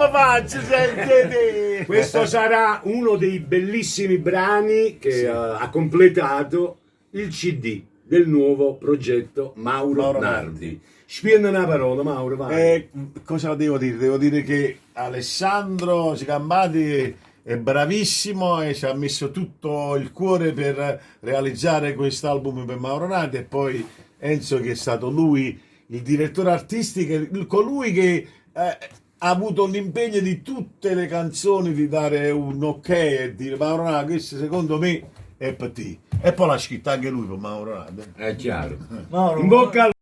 come faccio, sentite? Questo sarà uno dei bellissimi brani che ha completato il CD del nuovo progetto Mauro Nardi. Spiega una parola, Mauro, vai. Cosa devo dire? Devo dire che Alessandro Scambati è bravissimo e ci ha messo tutto il cuore per realizzare quest'album per Mauro Nardi, e poi Enzo, che è stato lui il direttore artistico, colui che ha avuto l'impegno di tutte le canzoni di dare un ok e dire Mauro Nardi, questo secondo me è per te. E poi l'ha scritto anche lui per Mauro Nardi. È chiaro. Mauro, In bocca al